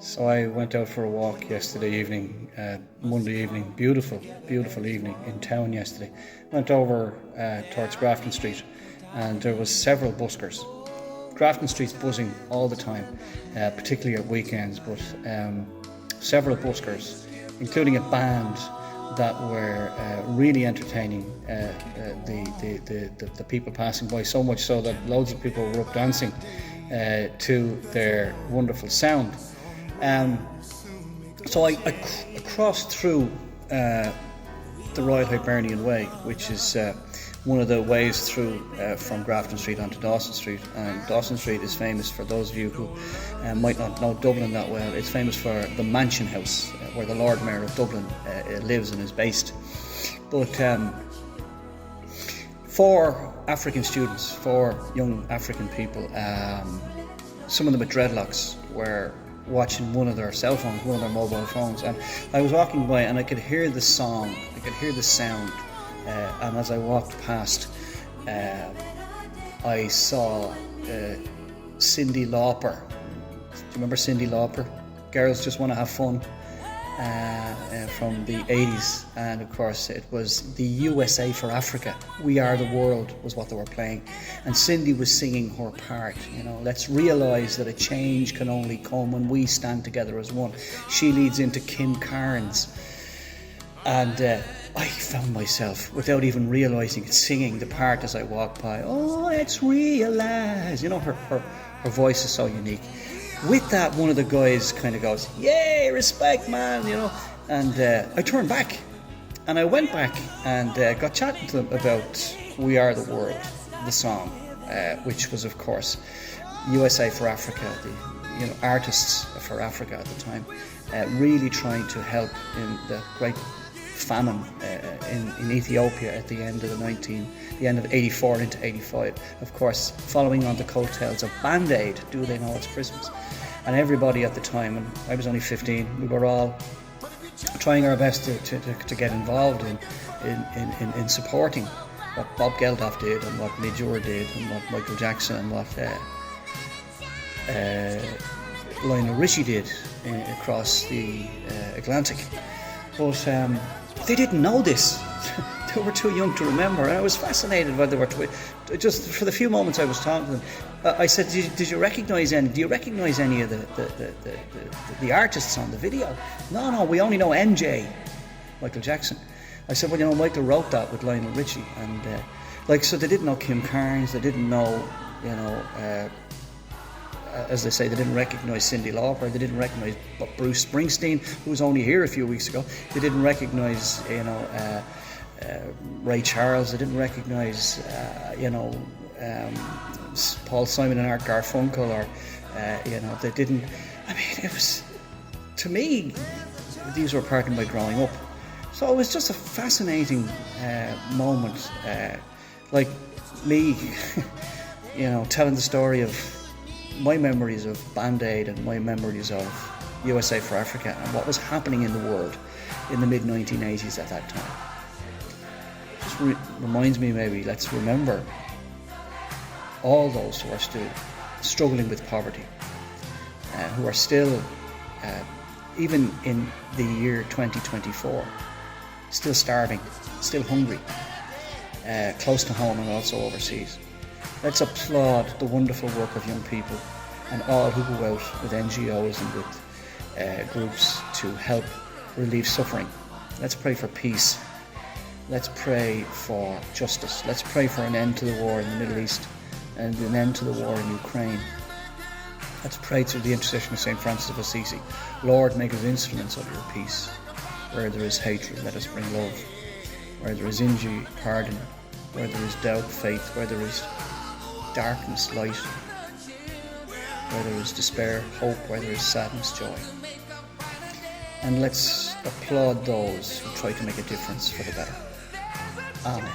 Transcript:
So I went out for a walk yesterday evening, Monday evening, beautiful evening in town yesterday. Went over towards Grafton Street and there was several buskers. Grafton Street's buzzing all the time, particularly at weekends, but several buskers, including a band that were really entertaining the people passing by, so much so that loads of people were up dancing to their wonderful sound. So I crossed through the Royal Hibernian Way, which is one of the ways through from Grafton Street onto Dawson Street. And Dawson Street is famous, for those of you who might not know Dublin that well, it's famous for the Mansion House, where the Lord Mayor of Dublin lives and is based. But for African students, for young African people, some of them with dreadlocks were watching one of their cell phones, one of their mobile phones, and I was walking by and I could hear the song, I could hear the sound, and as I walked past, I saw Cyndi Lauper. Do you remember Cyndi Lauper? Girls Just Want to Have Fun, from the 80s, and of course it was the USA for Africa, We Are the World was what they were playing, and Cyndi was singing her part. You know, let's realise that a change can only come when we stand together as one. She leads into Kim Carnes, and I found myself, without even realising it, singing the part as I walked by. Oh, let's realise, you know, her voice is so unique. With that, one of the guys kind of goes, "Yay, respect, man," you know. And I turned back, and I went back and got chatting to them about "We Are the World," the song, which was, of course, USA for Africa, the artists for Africa at the time, really trying to help in the great famine in Ethiopia at the end of the end of 84 into 85. Of course, following on the coattails of Band Aid, Do They Know It's Christmas? And everybody at the time, and I was only 15, we were all trying our best to get involved in supporting what Bob Geldof did, and what Midge Ure did, and what Michael Jackson, and what Lionel Richie did across the Atlantic. But they didn't know this. They were too young to remember, and I was fascinated by they were. Just for the few moments I was talking to them, I said, "Did you recognise any? Do you recognise any of the artists on the video?" No, we only know MJ, Michael Jackson. I said, "Well, Michael wrote that with Lionel Richie," and so they didn't know Kim Carnes, they didn't know, as they say, they didn't recognise Cyndi Lauper, they didn't recognise Bruce Springsteen, who was only here a few weeks ago. They didn't recognise, Ray Charles. They didn't recognise, Paul Simon and Art Garfunkel, or, they didn't. I mean, it was, to me, these were part of my growing up. So it was just a fascinating moment, like me, telling the story of my memories of Band Aid and my memories of USA for Africa and what was happening in the world in the mid-1980s at that time. Just reminds me, maybe, let's remember all those who are still struggling with poverty, who are still, even in the year 2024, still starving, still hungry, close to home and also overseas. Let's applaud the wonderful work of young people and all who go out with NGOs and with groups to help relieve suffering. Let's pray for peace. Let's pray for justice. Let's pray for an end to the war in the Middle East and an end to the war in Ukraine. Let's pray through the intercession of St. Francis of Assisi. Lord, make us instruments of your peace. Where there is hatred, let us bring love. Where there is injury, pardon. Where there is doubt, faith. Where there is darkness, light. Where there is despair, hope. Where there is sadness, joy. And let's applaud those who try to make a difference for the better. Amen.